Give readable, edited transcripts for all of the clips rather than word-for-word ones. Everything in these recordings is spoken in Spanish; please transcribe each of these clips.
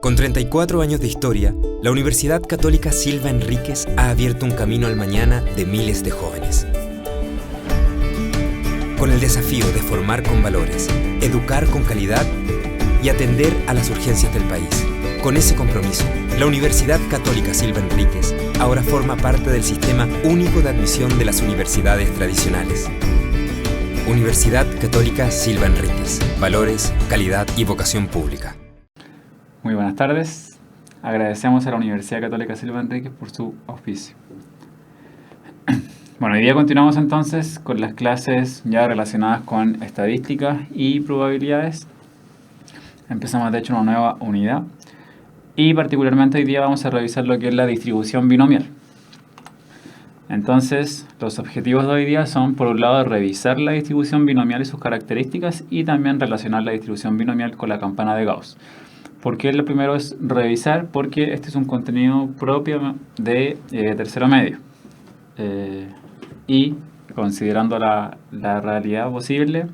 Con 34 años de historia, la Universidad Católica Silva Enríquez ha abierto un camino al mañana de miles de jóvenes. Con el desafío de formar con valores, educar con calidad y atender a las urgencias del país. Con ese compromiso, la Universidad Católica Silva Enríquez ahora forma parte del Sistema Único de Admisión de las Universidades Tradicionales. Universidad Católica Silva Enríquez. Valores, calidad y vocación pública. Muy buenas tardes. Agradecemos a la Universidad Católica Silva Enríquez por su auspicio. Bueno, hoy día continuamos entonces con las clases ya relacionadas con estadísticas y probabilidades. Empezamos de hecho una nueva unidad y particularmente hoy día vamos a revisar lo que es la distribución binomial. Entonces, los objetivos de hoy día son, por un lado, revisar la distribución binomial y sus características y también relacionar la distribución binomial con la campana de Gauss. ¿Por qué lo primero es revisar? Porque este es un contenido propio de tercero medio. Y considerando la realidad posible,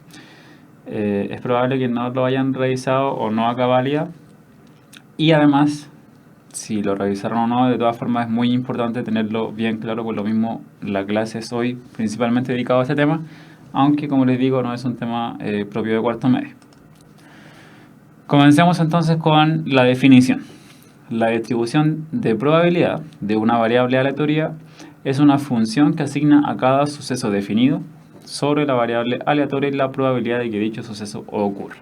es probable que no lo hayan revisado o no a cabalidad. Y además, si lo revisaron o no, de todas formas es muy importante tenerlo bien claro, por lo mismo la clase es hoy principalmente dedicada a este tema, aunque como les digo no es un tema propio de cuarto medio. Comencemos entonces con la definición. La distribución de probabilidad de una variable aleatoria es una función que asigna a cada suceso definido sobre la variable aleatoria la probabilidad de que dicho suceso ocurra.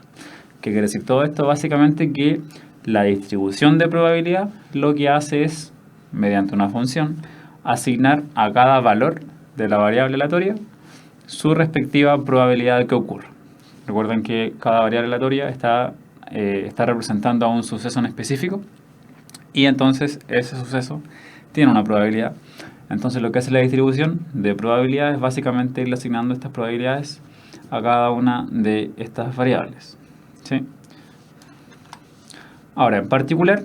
¿Qué quiere decir todo esto? Básicamente que la distribución de probabilidad lo que hace es, mediante una función, asignar a cada valor de la variable aleatoria su respectiva probabilidad de que ocurra. Recuerden que cada variable aleatoria está representando a un suceso en específico y entonces ese suceso tiene una probabilidad. Entonces lo que hace la distribución de probabilidades es básicamente ir asignando estas probabilidades a cada una de estas variables. ¿Sí? Ahora, en particular,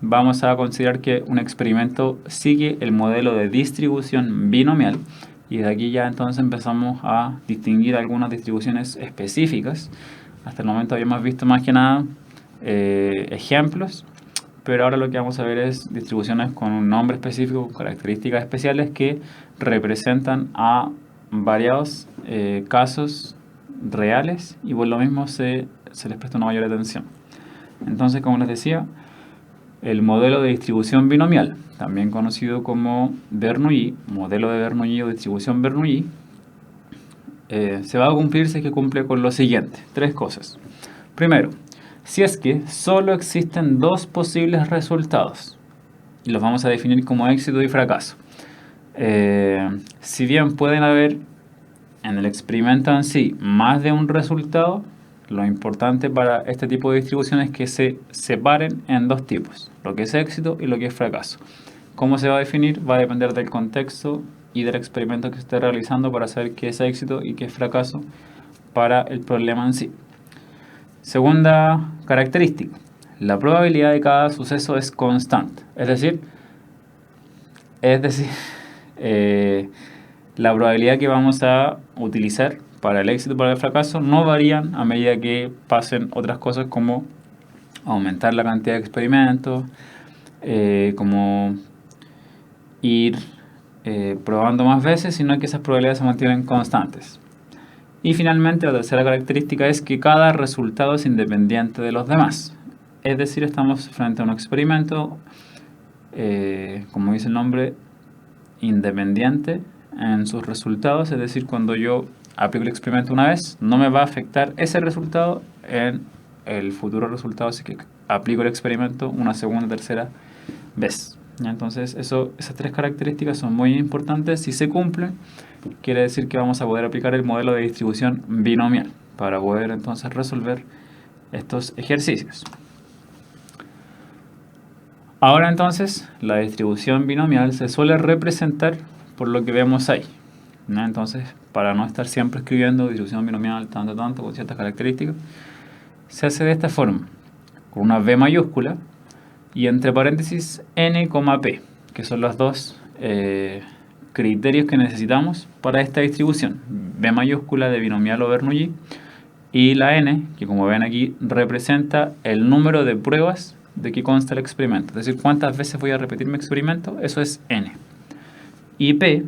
vamos a considerar que un experimento sigue el modelo de distribución binomial y de aquí ya entonces empezamos a distinguir algunas distribuciones específicas. Hasta el momento habíamos visto más que nada ejemplos, pero ahora lo que vamos a ver es distribuciones con un nombre específico, con características especiales que representan a variados casos reales y por lo mismo se les presta una mayor atención. Entonces, como les decía, el modelo de distribución binomial, también conocido como Bernoulli, modelo de Bernoulli o distribución Bernoulli, se va a cumplir si es que cumple con lo siguiente, tres cosas. Primero, si es que solo existen dos posibles resultados, y los vamos a definir como éxito y fracaso. Si bien pueden haber en el experimento en sí más de un resultado, lo importante para este tipo de distribución es que se separen en dos tipos, lo que es éxito y lo que es fracaso. ¿Cómo se va a definir? Va a depender del contexto y del experimento que se esté realizando para saber qué es éxito y qué es fracaso para el problema en sí. Segunda característica, la probabilidad de cada suceso es constante, es decir, la probabilidad que vamos a utilizar para el éxito y para el fracaso no varían a medida que pasen otras cosas como aumentar la cantidad de experimentos, como ir probando más veces, sino que esas probabilidades se mantienen constantes. Y finalmente la tercera característica es que cada resultado es independiente de los demás. Es decir, estamos frente a un experimento, como dice el nombre, independiente en sus resultados. Es decir, cuando yo aplico el experimento una vez, no me va a afectar ese resultado en el futuro resultado, así que aplico el experimento una segunda, tercera vez. Entonces esas tres características son muy importantes. Si se cumplen, quiere decir que vamos a poder aplicar el modelo de distribución binomial para poder entonces resolver estos ejercicios. Ahora entonces la distribución binomial se suele representar por lo que vemos ahí, ¿no? Entonces, para no estar siempre escribiendo distribución binomial tanto con ciertas características, se hace de esta forma, con una B mayúscula y entre paréntesis n, p, que son los dos criterios que necesitamos para esta distribución. B mayúscula de binomial o Bernoulli y la n, que como ven aquí representa el número de pruebas de qué consta el experimento. Es decir, cuántas veces voy a repetir mi experimento, eso es n. Y p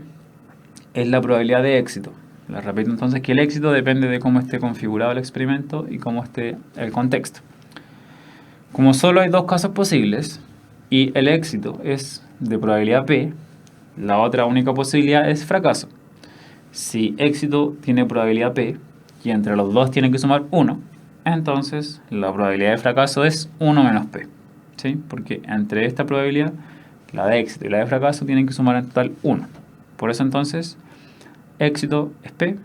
es la probabilidad de éxito. Les repito entonces que el éxito depende de cómo esté configurado el experimento y cómo esté el contexto. Como solo hay dos casos posibles y el éxito es de probabilidad p, la otra única posibilidad es fracaso. Si éxito tiene probabilidad p y entre los dos tienen que sumar 1, entonces la probabilidad de fracaso es 1 menos p. ¿Sí? Porque entre esta probabilidad, la de éxito y la de fracaso, tienen que sumar en total 1. Por eso entonces, éxito es p,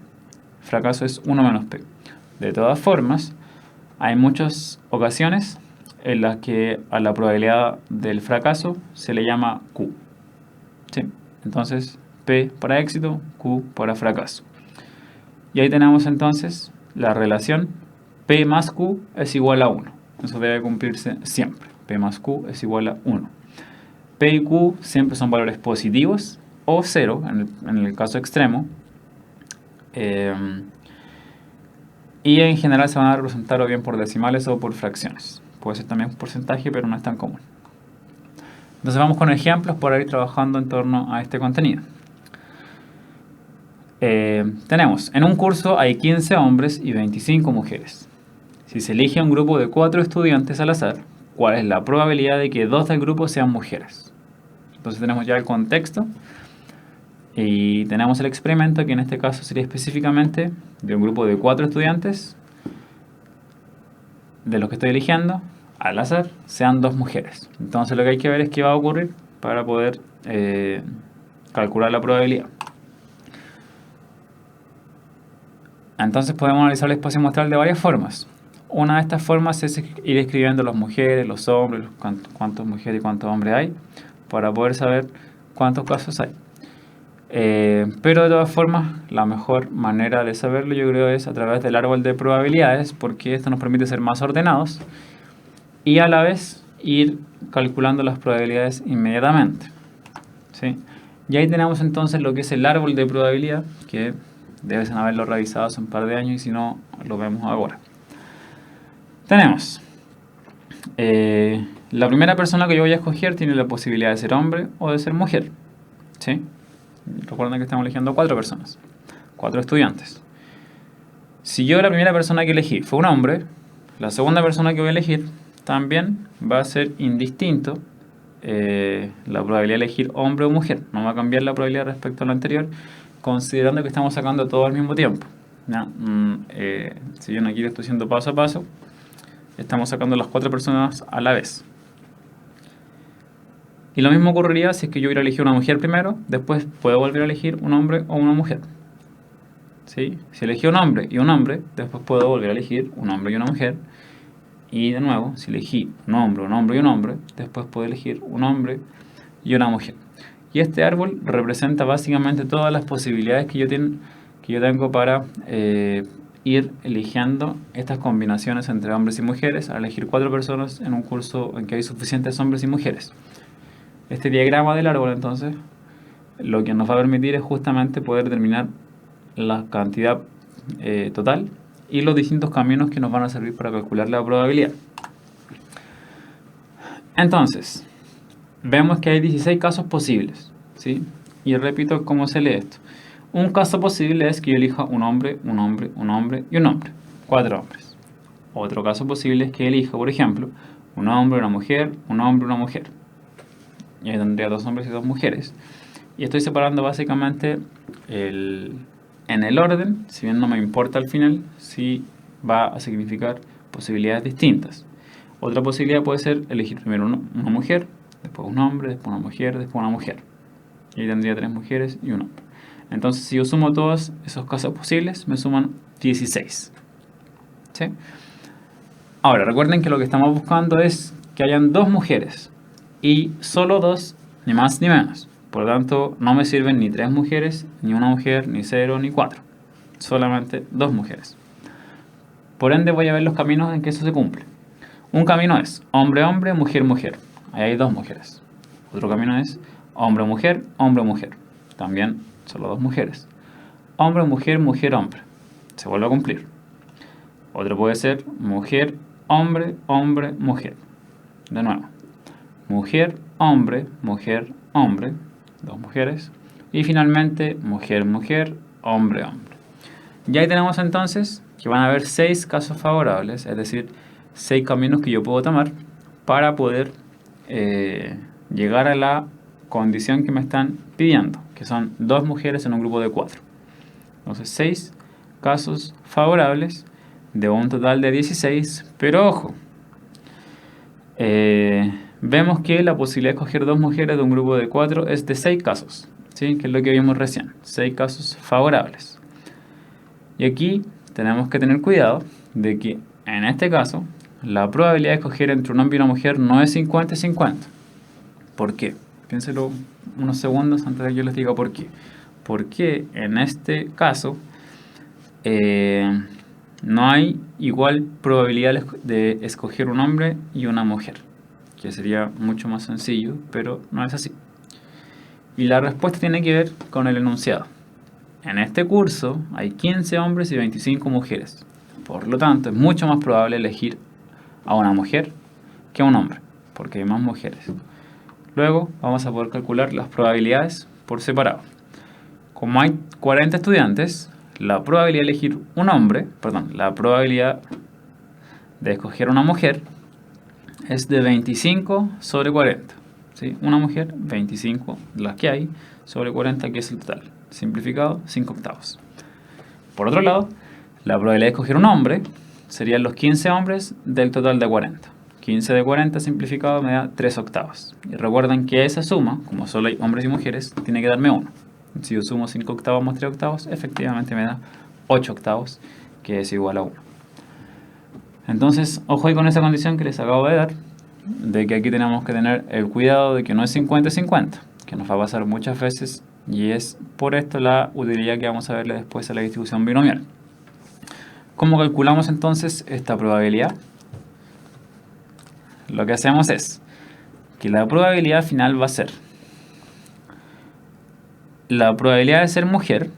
fracaso es 1 menos p. De todas formas, hay muchas ocasiones en las que a la probabilidad del fracaso se le llama q. ¿Sí? Entonces, p para éxito, q para fracaso. Y ahí tenemos entonces la relación p más q es igual a 1. Eso debe cumplirse siempre. P más q es igual a 1. P y q siempre son valores positivos o 0 en el caso extremo. Y en general se van a representar o bien por decimales o por fracciones. Puede ser también un porcentaje, pero no es tan común. Entonces vamos con ejemplos para ir trabajando en torno a este contenido. Tenemos, en un curso hay 15 hombres y 25 mujeres. Si se elige un grupo de 4 estudiantes al azar, ¿cuál es la probabilidad de que 2 del grupo sean mujeres? Entonces tenemos ya el contexto y tenemos el experimento, que en este caso sería específicamente de un grupo de 4 estudiantes, de los que estoy eligiendo, al azar, sean 2 mujeres. Entonces lo que hay que ver es qué va a ocurrir para poder calcular la probabilidad. Entonces podemos analizar el espacio muestral de varias formas. Una de estas formas es ir escribiendo las mujeres, los hombres, cuántas mujeres y cuántos hombres hay, para poder saber cuántos casos hay. Pero de todas formas, la mejor manera de saberlo, yo creo, es a través del árbol de probabilidades, porque esto nos permite ser más ordenados y a la vez ir calculando las probabilidades inmediatamente. ¿Sí? Y ahí tenemos entonces lo que es el árbol de probabilidad, que debes haberlo revisado hace un par de años y si no, lo vemos ahora. Tenemos la primera persona que yo voy a escoger tiene la posibilidad de ser hombre o de ser mujer. ¿Sí? Recuerden que estamos eligiendo 4 personas, 4 estudiantes. Si yo la primera persona que elegí fue un hombre, la segunda persona que voy a elegir también va a ser indistinto la probabilidad de elegir hombre o mujer. No va a cambiar la probabilidad respecto a lo anterior, considerando que estamos sacando todo al mismo tiempo. Si yo aquí lo estoy haciendo paso a paso, estamos sacando las 4 personas a la vez. Y lo mismo ocurriría si es que yo hubiera elegido una mujer primero, después puedo volver a elegir un hombre o una mujer. ¿Sí? Si elegí un hombre y un hombre, después puedo volver a elegir un hombre y una mujer. Y de nuevo, si elegí un hombre y un hombre, después puedo elegir un hombre y una mujer. Y este árbol representa básicamente todas las posibilidades que yo tengo para ir eligiendo estas combinaciones entre hombres y mujeres, al elegir 4 personas en un curso en que hay suficientes hombres y mujeres. Este diagrama del árbol, entonces, lo que nos va a permitir es justamente poder determinar la cantidad total y los distintos caminos que nos van a servir para calcular la probabilidad. Entonces, vemos que hay 16 casos posibles, ¿sí? Y repito cómo se lee esto. Un caso posible es que yo elija un hombre, un hombre, un hombre y un hombre. 4 hombres. Otro caso posible es que elija, por ejemplo, un hombre, una mujer, un hombre, una mujer. Y ahí tendría 2 hombres y 2 mujeres. Y estoy separando básicamente en el orden, si bien no me importa al final, si va a significar posibilidades distintas. Otra posibilidad puede ser elegir primero una mujer, después un hombre, después una mujer, después una mujer. Y ahí tendría 3 mujeres y un hombre. Entonces, si yo sumo todos esos casos posibles, me suman 16. ¿Sí? Ahora, recuerden que lo que estamos buscando es que hayan 2 mujeres. Y solo 2, ni más ni menos. Por lo tanto, no me sirven ni 3 mujeres, ni una mujer, ni 0, ni 4. Solamente 2 mujeres. Por ende, voy a ver los caminos en que eso se cumple. Un camino es hombre-hombre, mujer-mujer. Ahí hay 2 mujeres. Otro camino es hombre-mujer, hombre-mujer. También solo 2 mujeres. Hombre-mujer, mujer-hombre. Se vuelve a cumplir. Otro puede ser mujer, hombre, hombre, mujer. De nuevo, mujer, hombre, dos mujeres. Y finalmente, mujer, mujer, hombre, hombre. Y ahí tenemos entonces que van a haber 6 casos favorables, es decir, 6 caminos que yo puedo tomar para poder llegar a la condición que me están pidiendo, que son 2 mujeres en un grupo de 4. Entonces, 6 casos favorables de un total de 16, pero ojo, vemos que la posibilidad de escoger 2 mujeres de un grupo de 4 es de 6 casos, ¿sí? Que es lo que vimos recién, 6 casos favorables. Y aquí tenemos que tener cuidado de que en este caso la probabilidad de escoger entre un hombre y una mujer no es 50-50. ¿Por qué? Piénselo unos segundos antes de que yo les diga por qué. Porque en este caso no hay igual probabilidad de escoger un hombre y una mujer, que sería mucho más sencillo, pero no es así. Y la respuesta tiene que ver con el enunciado. En este curso hay 15 hombres y 25 mujeres. Por lo tanto, es mucho más probable elegir a una mujer que a un hombre, porque hay más mujeres. Luego vamos a poder calcular las probabilidades por separado. Como hay 40 estudiantes, la probabilidad de elegir la probabilidad de escoger una mujer es de 25 sobre 40. ¿Sí? Una mujer, 25 las que hay, sobre 40 que es el total. Simplificado, 5/8. Por otro lado, la probabilidad de escoger un hombre serían los 15 hombres del total de 40. 15 de 40 simplificado me da 3/8. Y recuerden que esa suma, como solo hay hombres y mujeres, tiene que darme 1. Si yo sumo 5/8 más 3/8, efectivamente me da 8/8, que es igual a 1. Entonces, ojo ahí con esa condición que les acabo de dar, de que aquí tenemos que tener el cuidado de que no es 50-50, que nos va a pasar muchas veces, y es por esto la utilidad que vamos a verle después a la distribución binomial. ¿Cómo calculamos entonces esta probabilidad? Lo que hacemos es que la probabilidad final va a ser la probabilidad de ser mujer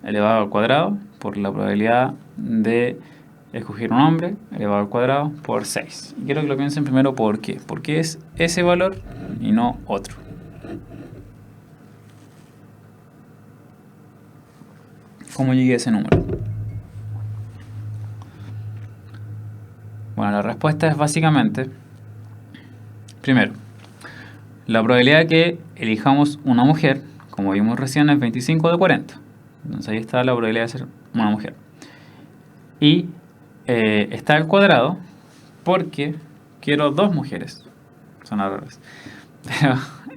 elevado al cuadrado por la probabilidad de escoger un hombre elevado al cuadrado por 6. Y quiero que lo piensen primero por qué. Porque es ese valor y no otro. ¿Cómo llegué a ese número? Bueno, la respuesta es básicamente, primero, la probabilidad de que elijamos una mujer, como vimos recién, es 25 de 40. Entonces ahí está la probabilidad de ser una mujer. Y está al cuadrado porque quiero 2 mujeres. Son errores. Pero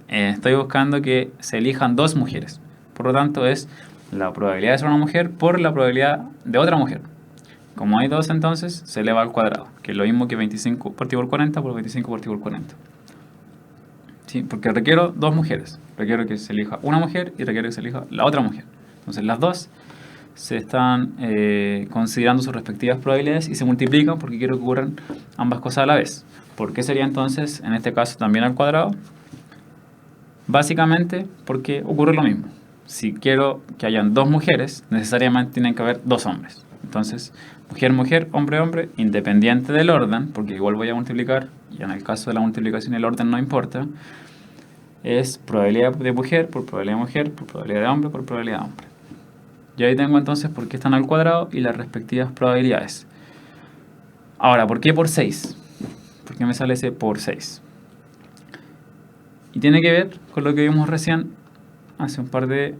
estoy buscando que se elijan 2 mujeres. Por lo tanto es la probabilidad de ser una mujer por la probabilidad de otra mujer. Como hay 2, entonces se eleva al cuadrado, que es lo mismo que 25 partido por 40 por 25 partido por 40. ¿Sí? Porque requiero 2 mujeres. Requiero que se elija una mujer y requiero que se elija la otra mujer. Entonces las dos se están considerando sus respectivas probabilidades y se multiplican porque quiero que ocurran ambas cosas a la vez. ¿Por qué sería entonces, en este caso, también al cuadrado? Básicamente porque ocurre lo mismo. Si quiero que hayan 2 mujeres, necesariamente tienen que haber 2 hombres. Entonces, mujer, mujer, hombre, hombre, independiente del orden, porque igual voy a multiplicar, y en el caso de la multiplicación el orden no importa, es probabilidad de mujer por probabilidad de mujer, por probabilidad de hombre, por probabilidad de hombre. Y ahí tengo entonces por qué están al cuadrado y las respectivas probabilidades. Ahora, ¿por qué por 6? ¿Por qué me sale ese por 6? Y tiene que ver con lo que vimos recién hace un par de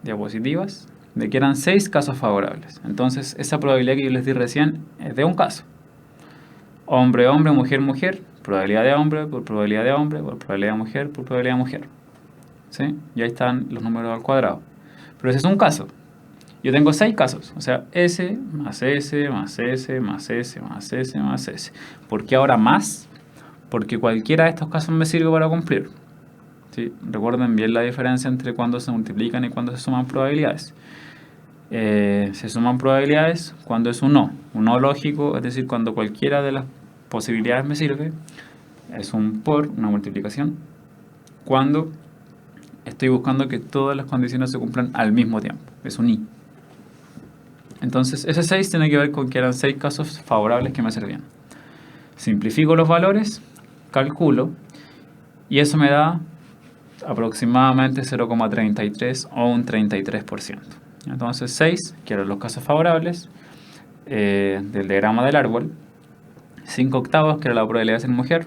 diapositivas, de que eran 6 casos favorables. Entonces, esa probabilidad que yo les di recién es de un caso. Hombre, hombre, mujer, mujer, probabilidad de hombre por probabilidad de hombre, por probabilidad de mujer, por probabilidad de mujer. ¿Sí? Y ahí están los números al cuadrado. Pero ese es un caso. Yo tengo 6 casos, o sea, S más S más S más S más S más S. ¿Por qué ahora más? Porque cualquiera de estos casos me sirve para cumplir. ¿Sí? Recuerden bien la diferencia entre cuando se multiplican y cuando se suman probabilidades. Se suman probabilidades cuando es un no lógico, es decir, cuando cualquiera de las posibilidades me sirve. Es un por, una multiplicación. Cuando estoy buscando que todas las condiciones se cumplan al mismo tiempo, es un y. Entonces ese 6 tiene que ver con que eran 6 casos favorables que me servían. Simplifico los valores, calculo y eso me da aproximadamente 0,33 o un 33%. Entonces 6, que eran los casos favorables del diagrama del árbol, 5 octavos, que era la probabilidad de ser mujer,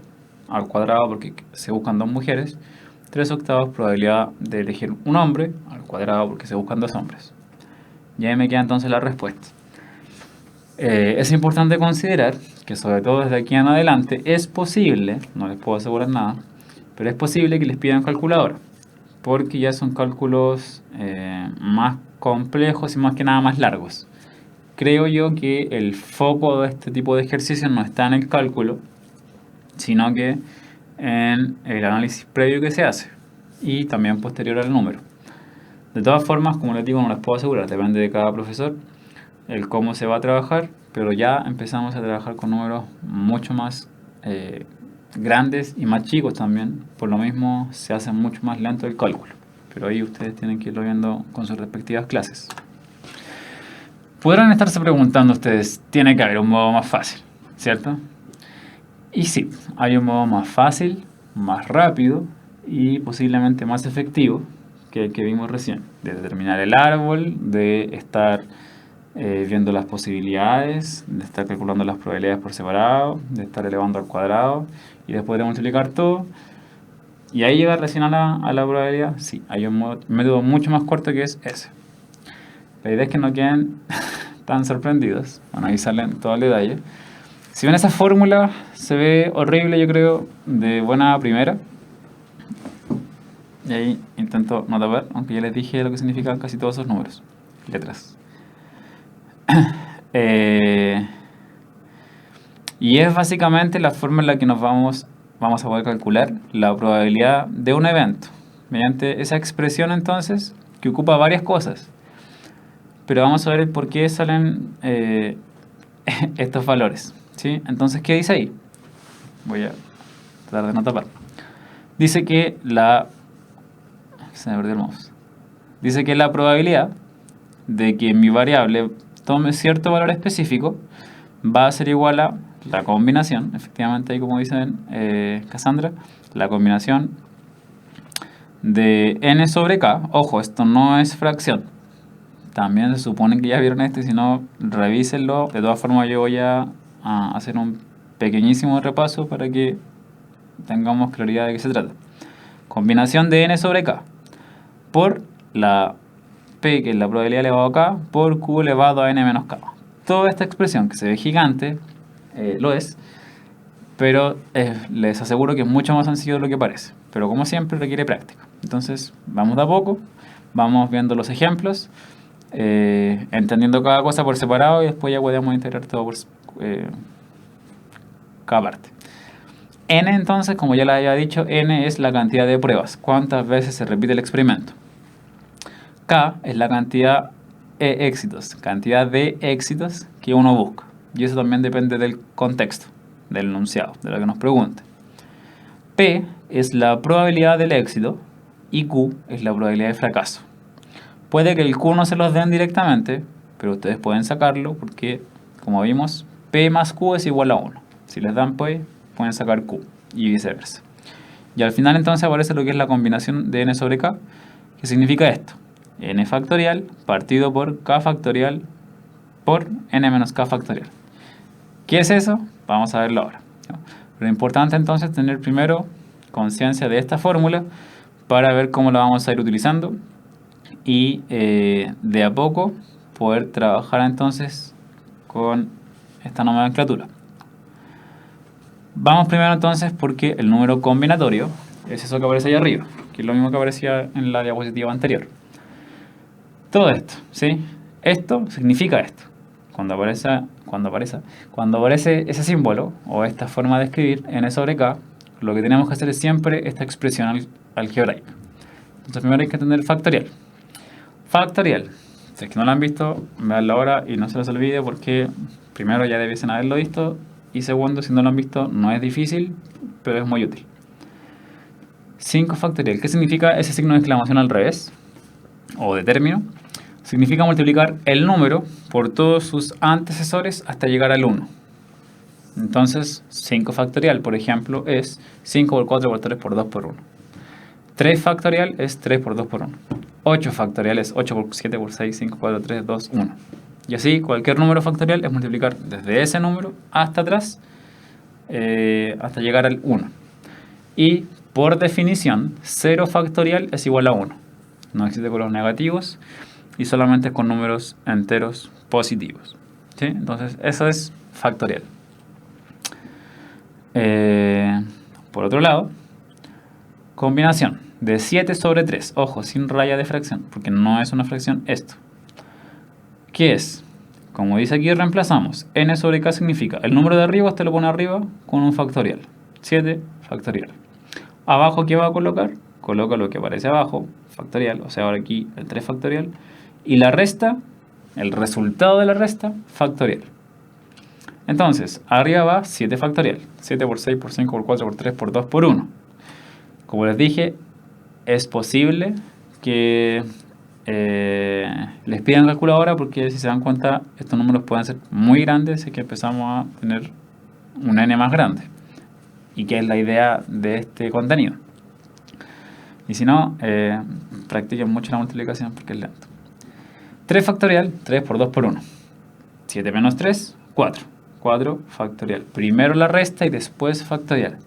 al cuadrado porque se buscan 2 mujeres, 3 octavos probabilidad de elegir un hombre, al cuadrado porque se buscan 2 hombres. Y ahí me queda entonces la respuesta. Es importante considerar que sobre todo desde aquí en adelante es posible, no les puedo asegurar nada, pero es posible que les pidan calculadora, porque ya son cálculos más complejos y más que nada más largos. Creo yo que el foco de este tipo de ejercicios no está en el cálculo, sino que en el análisis previo que se hace y también posterior al número. De todas formas, como les digo, no les puedo asegurar, depende de cada profesor el cómo se va a trabajar, pero ya empezamos a trabajar con números mucho más grandes y más chicos también. Por lo mismo se hace mucho más lento el cálculo, pero ahí ustedes tienen que irlo viendo con sus respectivas clases. Podrán estarse preguntando ustedes, tiene que haber un modo más fácil, ¿cierto? Y sí, hay un modo más fácil, más rápido y posiblemente más efectivo que el que vimos recién, de determinar el árbol, de estar viendo las posibilidades, de estar calculando las probabilidades por separado, de estar elevando al cuadrado y después de multiplicar todo y ahí llegar recién a la probabilidad. Sí, hay un método mucho más corto que es ese. La idea es que no queden tan sorprendidos. Bueno, ahí salen todo el detalle. Si ven esa fórmula, se ve horrible, yo creo, de buena primera. Y ahí intento no tapar, aunque ya les dije lo que significan casi todos esos números, letras. Y es básicamente la forma en la que nos vamos a poder calcular la probabilidad de un evento, mediante esa expresión entonces, que ocupa varias cosas. Pero vamos a ver el por qué salen estos valores, ¿sí? Entonces, ¿qué dice ahí? Voy a tratar de no tapar. Dice que se me perdió el mouse. Dice que la probabilidad de que mi variable tome cierto valor específico va a ser igual a la combinación, efectivamente ahí como dicen Cassandra, la combinación de n sobre k. Ojo, esto no es fracción. También se supone que ya vieron esto y si no, revísenlo. De todas formas yo voy a hacer un pequeñísimo repaso para que tengamos claridad de qué se trata. Combinación de n sobre k por la p, que es la probabilidad elevado a k, por q elevado a n menos k. Toda esta expresión que se ve gigante, lo es, pero les aseguro que es mucho más sencillo de lo que parece. Pero como siempre requiere práctica. Entonces vamos de a poco, vamos viendo los ejemplos, entendiendo cada cosa por separado y después ya podemos integrar todo por cada parte. N entonces, como ya les había dicho, N es la cantidad de pruebas, cuántas veces se repite el experimento. K es la cantidad de éxitos que uno busca. Y eso también depende del contexto, del enunciado, de lo que nos pregunte. P es la probabilidad del éxito y Q es la probabilidad de fracaso. Puede que el Q no se los den directamente, pero ustedes pueden sacarlo porque, como vimos, P más Q es igual a 1. Si les dan P, pueden sacar Q y viceversa. Y al final entonces aparece lo que es la combinación de n sobre k, que significa esto: n factorial partido por k factorial por n menos k factorial. ¿Qué es eso? Vamos a verlo ahora. Lo importante entonces es tener primero conciencia de esta fórmula para ver cómo la vamos a ir utilizando y de a poco poder trabajar entonces con esta nomenclatura. Vamos primero entonces porque el número combinatorio es eso que aparece ahí arriba, que es lo mismo que aparecía en la diapositiva anterior. Todo esto, ¿sí? Esto significa esto. Cuando aparece ese símbolo o esta forma de escribir n sobre k, lo que tenemos que hacer es siempre esta expresión algebraica. Entonces primero hay que entender el factorial. Factorial, si es que no lo han visto, veanlo ahora y no se les olvide porque primero ya debiesen haberlo visto y segundo, si no lo han visto, no es difícil, pero es muy útil. 5 factorial, ¿qué significa ese signo de exclamación al revés? O de término. Significa multiplicar el número por todos sus antecesores hasta llegar al 1. Entonces, 5 factorial, por ejemplo, es 5 por 4 por 3 por 2 por 1. 3 factorial es 3 por 2 por 1. 8 factorial es 8 por 7 por 6, 5, 4, 3, 2, 1. Y así, cualquier número factorial es multiplicar desde ese número hasta atrás, hasta llegar al 1. Y, por definición, 0 factorial es igual a 1. No existe con los negativos y solamente con números enteros positivos. ¿Sí? Entonces, eso es factorial. Por otro lado, combinación de 7 sobre 3. Ojo, sin raya de fracción, porque no es una fracción esto. ¿Qué es? Como dice aquí, reemplazamos. N sobre K significa el número de arriba, usted lo pone arriba con un factorial. 7 factorial. Abajo, ¿qué va a colocar? Coloca lo que aparece abajo, factorial. O sea, ahora aquí el 3 factorial. Y la resta, el resultado de la resta, factorial. Entonces, arriba va 7 factorial. 7 por 6 por 5 por 4 por 3 por 2 por 1. Como les dije, es posible que les pidan calculadora porque si se dan cuenta, estos números pueden ser muy grandes y que empezamos a tener un n más grande. Y que es la idea de este contenido. Y si no, practiquen mucho la multiplicación porque es lento. 3 factorial, 3 por 2 por 1. 7 menos 3, 4. 4 factorial. Primero la resta y después factorial.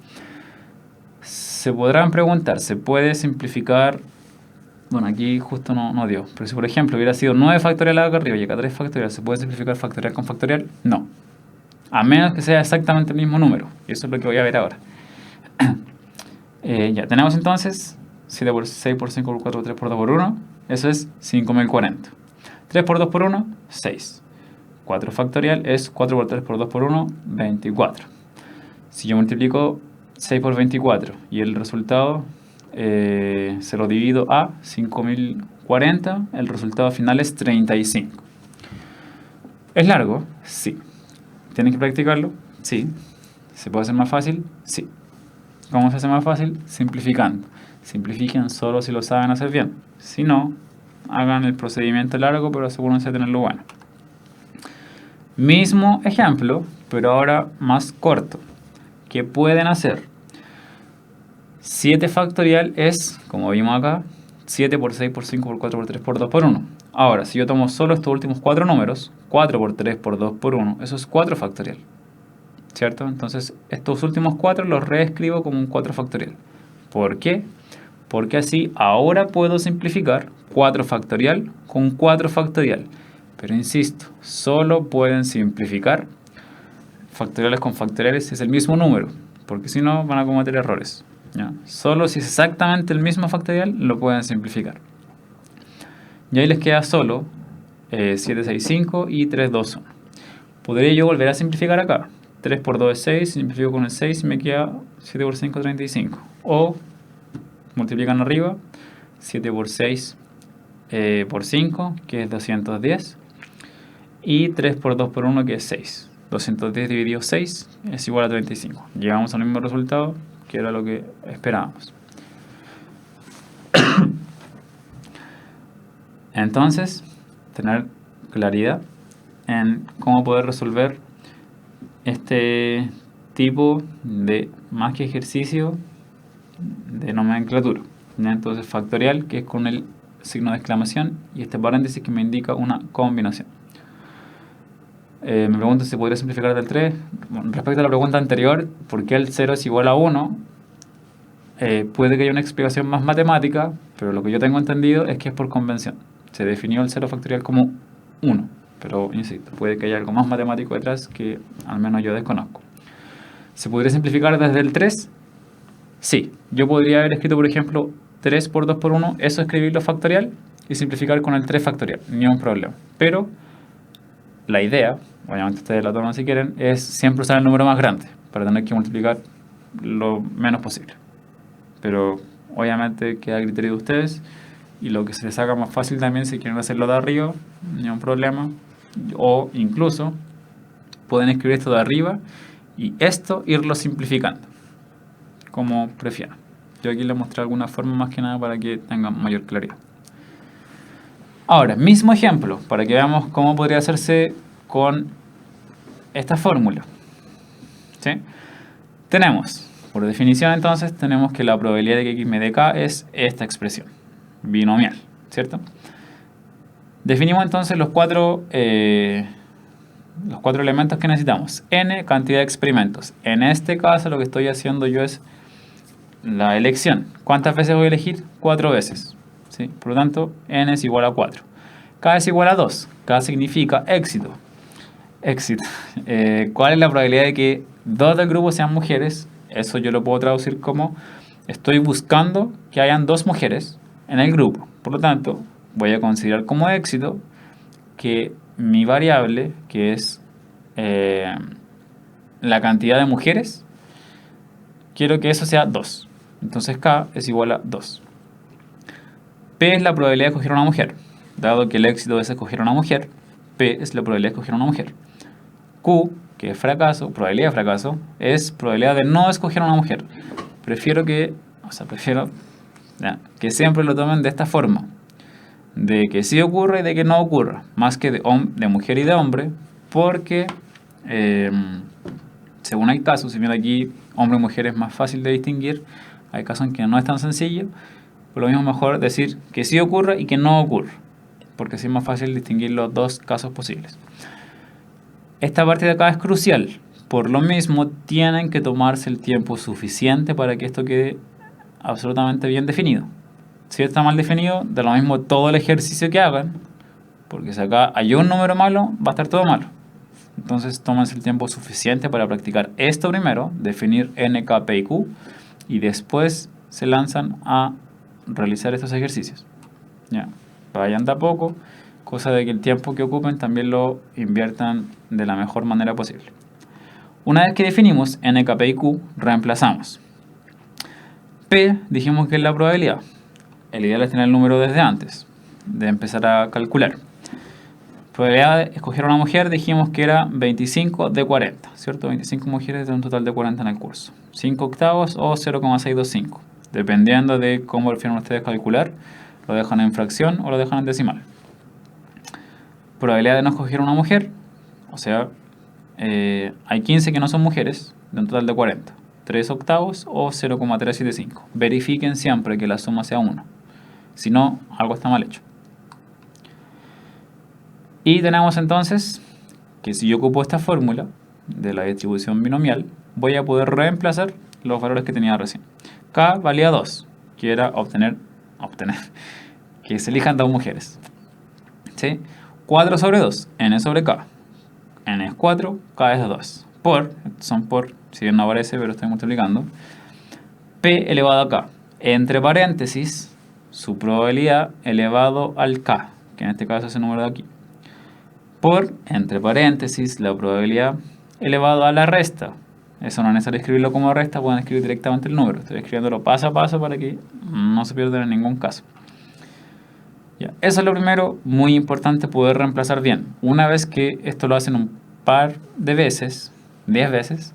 Se podrán preguntar, ¿se puede simplificar? Bueno, aquí justo no dio. Pero si por ejemplo hubiera sido 9 factorial acá arriba y acá 3 factorial, ¿se puede simplificar factorial con factorial? No. A menos que sea exactamente el mismo número. Y eso es lo que voy a ver ahora. Ya tenemos entonces 7 por 6 por 5 por 4 por 3 por 2 por 1. Eso es 5040. 3 por 2 por 1, 6. 4 factorial es 4 por 3 por 2 por 1, 24. Si yo multiplico 6 por 24 y el resultado se lo divido a 5040, el resultado final es 35. ¿Es largo? Sí. ¿Tienen que practicarlo? Sí. ¿Se puede hacer más fácil? Sí. ¿Cómo se hace más fácil? Simplificando. Simplifiquen solo si lo saben hacer bien. Si no, hagan el procedimiento largo, pero asegúrense de tenerlo bueno. Mismo ejemplo, pero ahora más corto. ¿Qué pueden hacer? 7 factorial es, como vimos acá, 7 por 6 por 5 por 4 por 3 por 2 por 1. Ahora, si yo tomo solo estos últimos 4 números, 4 por 3 por 2 por 1, eso es 4 factorial. ¿Cierto? Entonces, estos últimos 4 los reescribo como un 4 factorial. ¿Por qué? Porque así ahora puedo simplificar 4 factorial con 4 factorial. Pero insisto, solo pueden simplificar factoriales con factoriales si es el mismo número, porque si no van a cometer errores. ¿Ya? Solo si es exactamente el mismo factorial lo pueden simplificar. Y ahí les queda solo 765 y 321. Podría yo volver a simplificar acá. 3 por 2 es 6, simplifico con el 6 y me queda 7 por 5, 35. O multiplican arriba, 7 por 6 por 5, que es 210. Y 3 por 2 por 1, que es 6. 210 dividido 6 es igual a 35. Llegamos al mismo resultado, que era lo que esperábamos. Entonces, tener claridad en cómo poder resolver este tipo de, más que ejercicio, de nomenclatura. Entonces, factorial, que es con el signo de exclamación, y este paréntesis que me indica una combinación. Me pregunto si podría simplificar del 3. Bueno, respecto a la pregunta anterior, ¿por qué el 0 es igual a 1? Puede que haya una explicación más matemática, pero lo que yo tengo entendido es que es por convención. Se definió el 0 factorial como 1, pero insisto, puede que haya algo más matemático detrás que al menos yo desconozco. ¿Se podría simplificar desde el 3? Sí, yo podría haber escrito, por ejemplo, 3 por 2 por 1, eso escribirlo factorial y simplificar con el 3 factorial, ni un problema. Pero la idea, obviamente ustedes la toman si quieren, es siempre usar el número más grande para tener que multiplicar lo menos posible. Pero obviamente queda a criterio de ustedes y lo que se les haga más fácil también, si quieren hacerlo de arriba, ni un problema. O incluso pueden escribir esto de arriba y esto irlo simplificando, como prefieran. Yo aquí les mostré alguna forma más que nada para que tengan mayor claridad. Ahora, mismo ejemplo, para que veamos cómo podría hacerse con esta fórmula. ¿sí? Tenemos, por definición entonces, tenemos que la probabilidad de que x me dé k es esta expresión, binomial, ¿cierto? Definimos entonces los cuatro elementos que necesitamos. N, cantidad de experimentos. En este caso lo que estoy haciendo yo es la elección. ¿Cuántas veces voy a elegir? 4 veces, ¿sí? Por lo tanto, N es igual a 4. K es igual a 2. K significa éxito. Éxito. ¿Cuál es la probabilidad de que 2 del grupo sean mujeres? Eso yo lo puedo traducir como estoy buscando que hayan 2 mujeres en el grupo. Por lo tanto, voy a considerar como éxito que mi variable, que es la cantidad de mujeres, quiero que eso sea 2. Entonces K es igual a 2. P es la probabilidad de escoger una mujer. Dado que el éxito es escoger una mujer, P es la probabilidad de escoger una mujer. Q, que es fracaso, probabilidad de fracaso, es probabilidad de no escoger una mujer. Prefiero que siempre lo tomen de esta forma. De que sí ocurra y de que no ocurra. Más que de mujer y de hombre. Porque, según hay casos, si bien aquí hombre y mujer es más fácil de distinguir, hay casos en que no es tan sencillo. Por lo mismo mejor decir que sí ocurra y que no ocurra. Porque así es más fácil distinguir los dos casos posibles. Esta parte de acá es crucial. Por lo mismo, tienen que tomarse el tiempo suficiente para que esto quede absolutamente bien definido. Si está mal definido, de lo mismo todo el ejercicio que hagan, porque si acá hay un número malo, va a estar todo malo. Entonces, tómense el tiempo suficiente para practicar esto primero, definir N, K, P y Q, y después se lanzan a realizar estos ejercicios. Ya, vayan de a poco, cosa de que el tiempo que ocupen también lo inviertan de la mejor manera posible. Una vez que definimos N, K, P y Q, reemplazamos. P dijimos que es la probabilidad. El ideal es tener el número desde antes de empezar a calcular. Probabilidad de escoger a una mujer dijimos que era 25 de 40, ¿cierto? 25 mujeres de un total de 40 en el curso. 5 octavos o 0,625. Dependiendo de cómo prefieran ustedes calcular, lo dejan en fracción o lo dejan en decimal. Probabilidad de no escoger a una mujer, o sea, hay 15 que no son mujeres de un total de 40. 3 octavos o 0,375. Verifiquen siempre que la suma sea 1. Si no, algo está mal hecho. Y tenemos entonces que si yo ocupo esta fórmula de la distribución binomial, voy a poder reemplazar los valores que tenía recién. K valía 2, que era obtener que se elijan 2 mujeres. ¿Sí? 4 sobre 2, N sobre K. N es 4, K es 2. Si bien no aparece, pero estoy multiplicando. P elevado a K. Entre paréntesis, su probabilidad elevado al K, que en este caso es el número de aquí. Por, entre paréntesis, la probabilidad elevado a la resta. Eso no es necesario escribirlo como resta, pueden escribir directamente el número. Estoy escribiéndolo paso a paso para que no se pierdan en ningún caso. Ya. Eso es lo primero, muy importante poder reemplazar bien. Una vez que esto lo hacen un par de veces, 10 veces,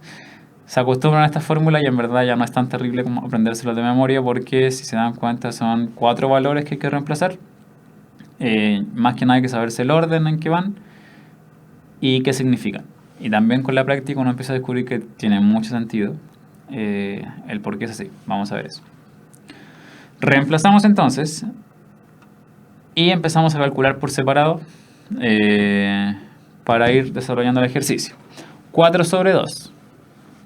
se acostumbran a esta fórmula y en verdad ya no es tan terrible como aprendérselo de memoria, porque si se dan cuenta son 4 valores que hay que reemplazar. Más que nada hay que saberse el orden en que van y qué significan. Y también con la práctica uno empieza a descubrir que tiene mucho sentido el por qué es así. Vamos a ver eso. Reemplazamos entonces y empezamos a calcular por separado para ir desarrollando el ejercicio. 4 sobre 2.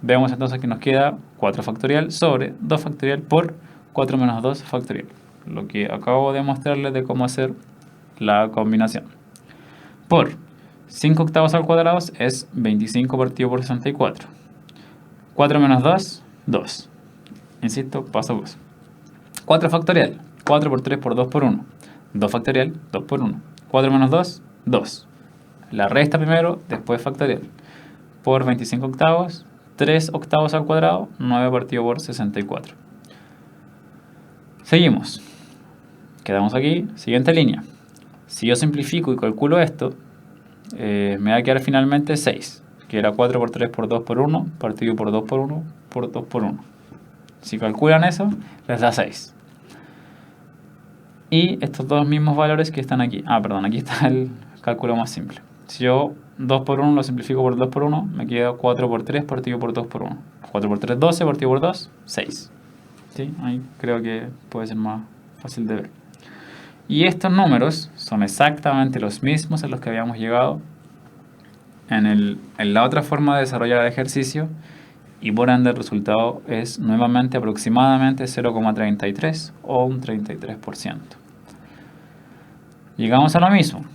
Vemos entonces que nos queda 4 factorial sobre 2 factorial por 4 menos 2 factorial. Lo que acabo de mostrarles de cómo hacer la combinación. Por 5 octavos al cuadrado es 25 partido por 64. 4 menos 2, 2. Insisto, paso a paso. 4 factorial. 4 por 3 por 2 por 1. 2 factorial, 2 por 1. 4 menos 2, 2. La resta primero, después factorial. Por 25 octavos, 3 octavos al cuadrado, 9 partido por 64. Seguimos. Quedamos aquí. Siguiente línea. Si yo simplifico y calculo esto, me va a quedar finalmente 6, que era 4 por 3 por 2 por 1, partido por 2 por 1, por 2 por 1. Si calculan eso, les da 6. Y estos dos mismos valores que están aquí. Aquí está el cálculo más simple. Si yo 2 por 1 lo simplifico por 2 por 1, me queda 4 por 3 partido por 2 por 1. 4 por 3, 12, partido por 2, 6. ¿Sí? Ahí creo que puede ser más fácil de ver. Y estos números son exactamente los mismos a los que habíamos llegado en la otra forma de desarrollar el ejercicio, y por ende el resultado es nuevamente aproximadamente 0,33 o un 33%. Llegamos a lo mismo.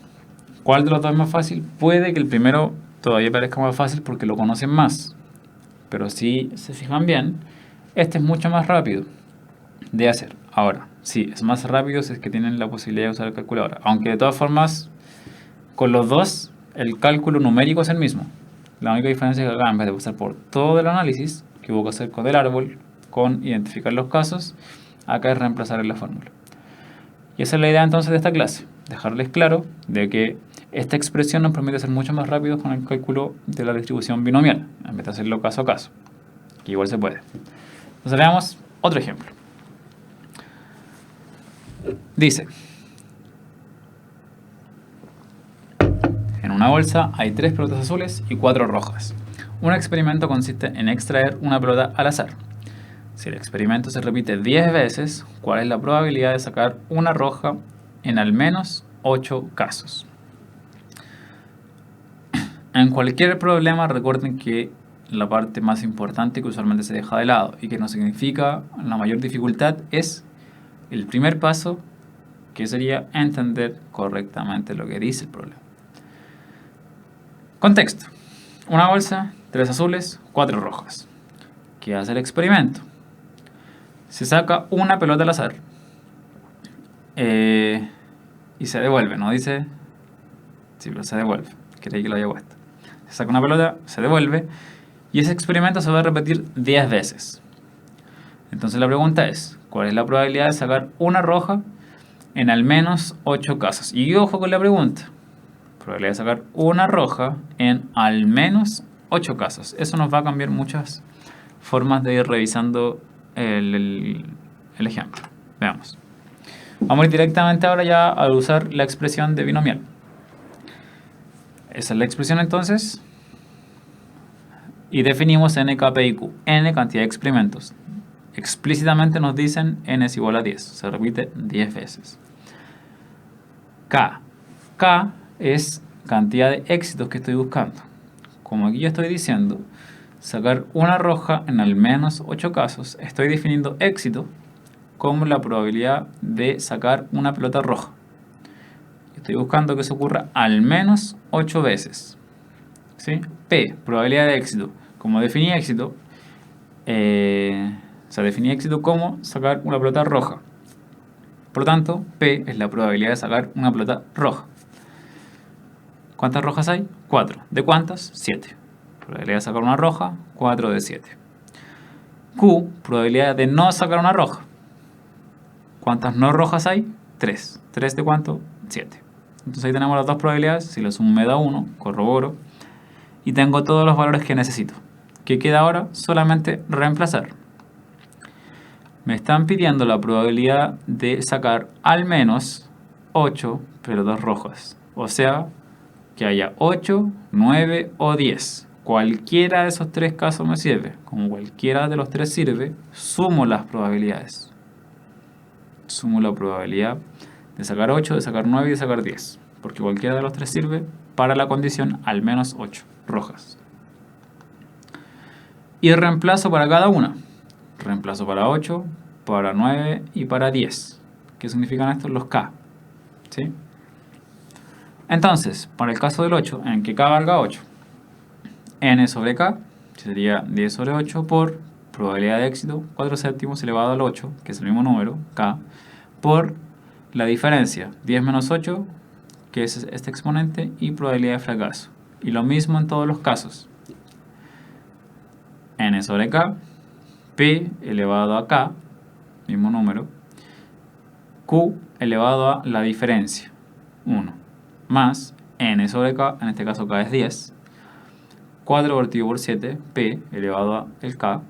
¿Cuál de los dos es más fácil? Puede que el primero todavía parezca más fácil porque lo conocen más, pero si se fijan bien, este es mucho más rápido de hacer. Ahora, sí, es más rápido si es que tienen la posibilidad de usar el calculador, aunque de todas formas, con los dos, el cálculo numérico es el mismo. La única diferencia es que acá, en vez de pasar por todo el análisis que hubo que hacer con el árbol, con identificar los casos, acá es reemplazar en la fórmula. Y esa es la idea entonces de esta clase, dejarles claro de que esta expresión nos permite ser mucho más rápidos con el cálculo de la distribución binomial, en vez de hacerlo caso a caso, que igual se puede. Entonces veamos otro ejemplo. Dice, en una bolsa hay 3 pelotas azules y 4 rojas. Un experimento consiste en extraer una pelota al azar. Si el experimento se repite 10 veces, ¿cuál es la probabilidad de sacar una roja en al menos 8 casos? En cualquier problema recuerden que la parte más importante que usualmente se deja de lado y que no significa la mayor dificultad es el primer paso, que sería entender correctamente lo que dice el problema. Contexto. Una bolsa, 3 azules, 4 rojas. ¿Qué hace el experimento? Se saca una pelota al azar y se devuelve, ¿no? Dice... Sí, pero se devuelve. Creí que lo había puesto. Se saca una pelota, se devuelve y ese experimento se va a repetir 10 veces. Entonces la pregunta es, ¿cuál es la probabilidad de sacar una roja en al menos 8 casos? Y ojo con la pregunta. Probabilidad de sacar una roja en al menos 8 casos. Eso nos va a cambiar muchas formas de ir revisando el ejemplo. Veamos. Vamos a ir directamente ahora ya a usar la expresión de binomial. Esa es la expresión entonces. Y definimos n, k, p y q. N cantidad de experimentos. Explícitamente nos dicen n es igual a 10. Se repite 10 veces. K. K es cantidad de éxitos que estoy buscando. Como aquí yo estoy diciendo sacar una roja en al menos 8 casos, estoy definiendo éxito como la probabilidad de sacar una pelota roja. Estoy buscando que eso ocurra al menos 8 veces. ¿Sí? P, probabilidad de éxito. Como definí éxito, definí éxito como sacar una pelota roja. Por lo tanto, P es la probabilidad de sacar una pelota roja. ¿Cuántas rojas hay? 4. ¿De cuántas? 7. Probabilidad de sacar una roja, 4 de 7. Q, probabilidad de no sacar una roja. ¿Cuántas no rojas hay? 3. ¿3 de cuánto? 7. Entonces ahí tenemos las dos probabilidades. Si lo sumo me da 1, corroboro. Y tengo todos los valores que necesito. ¿Qué queda ahora? Solamente reemplazar. Me están pidiendo la probabilidad de sacar al menos 8, pero 2 rojas. O sea, que haya 8, 9 o 10. Cualquiera de esos 3 casos me sirve. Como cualquiera de los 3 sirve, sumo las probabilidades. Sumo la probabilidad de sacar 8, de sacar 9 y de sacar 10. Porque cualquiera de los 3 sirve para la condición al menos 8 rojas. Y reemplazo para cada una. Reemplazo para 8, para 9 y para 10. ¿Qué significan estos? Los K. ¿Sí? Entonces, para el caso del 8, en que K valga 8, n sobre K sería 10 sobre 8 por probabilidad de éxito 4 séptimos elevado al 8, que es el mismo número, K, por la diferencia 10 menos 8, que es este exponente, y probabilidad de fracaso. Y lo mismo en todos los casos. N sobre K, P elevado a K, mismo número, Q elevado a la diferencia, 1, más N sobre K, en este caso K es 10, 4 partido por 7, P elevado a el K,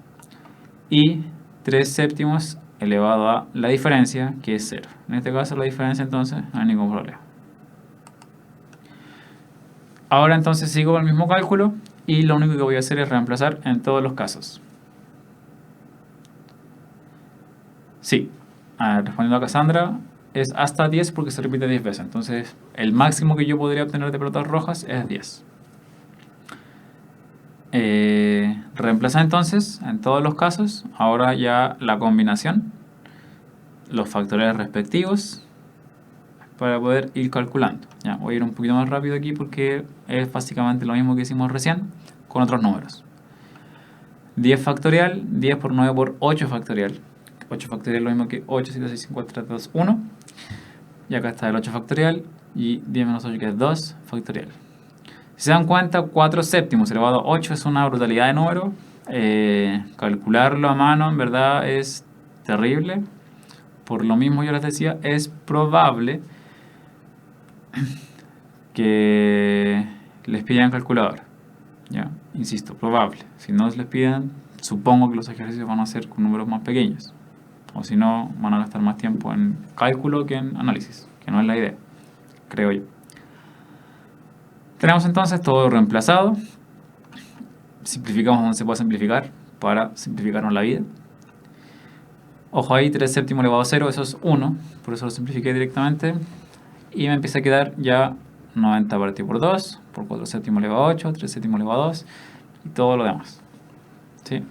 y 3 séptimos elevado a la diferencia, que es 0. En este caso la diferencia entonces no hay ningún problema. Ahora entonces sigo con el mismo cálculo y lo único que voy a hacer es reemplazar en todos los casos. Sí, respondiendo a Cassandra, es hasta 10 porque se repite 10 veces. Entonces, el máximo que yo podría obtener de pelotas rojas es 10. Reemplaza entonces en todos los casos. Ahora ya la combinación, los factoriales respectivos, para poder ir calculando. Ya, voy a ir un poquito más rápido aquí porque es básicamente lo mismo que hicimos recién con otros números. 10 factorial, 10 por 9 por 8 factorial. 8 factorial es lo mismo que 8, 7, 6, 5, 4, 3, 2, 1. Y acá está el 8 factorial y 10 menos 8 que es 2 factorial. Si se dan cuenta, 4 séptimos elevado a 8 es una brutalidad de número. Calcularlo a mano en verdad es terrible. Por lo mismo yo les decía, es probable que les pidan calculadora. ¿Ya? Insisto, probable. Si no les piden, supongo que los ejercicios van a ser con números más pequeños. O si no, van a gastar más tiempo en cálculo que en análisis, que no es la idea, creo yo. Tenemos entonces todo reemplazado. Simplificamos donde se puede simplificar para simplificarnos la vida. Ojo ahí, 3 séptimos elevado a 0, eso es 1, por eso lo simplifiqué directamente. Y me empieza a quedar ya 90 partido por 2, por 4 séptimos elevado a 8, 3 séptimos elevado a 2 y todo lo demás. ¿Sí?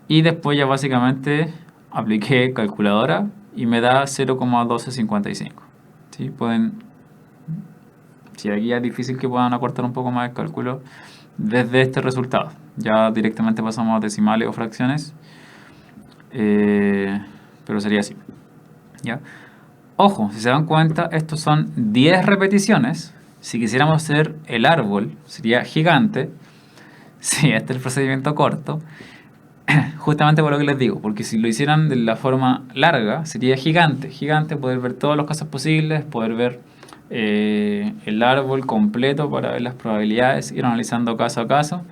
Y después ya básicamente apliqué calculadora y me da 0,1255. ¿Sí? Si aquí ya es difícil que puedan acortar un poco más el cálculo desde este resultado. Ya directamente pasamos a decimales o fracciones, pero sería así. ¿Ya? Ojo, si se dan cuenta, estos son 10 repeticiones. Si quisiéramos hacer el árbol, sería gigante. Sí, este es el procedimiento corto. Justamente por lo que les digo, porque si lo hicieran de la forma larga, sería gigante. Gigante, poder ver todos los casos posibles, poder ver el árbol completo para ver las probabilidades, ir analizando caso a caso.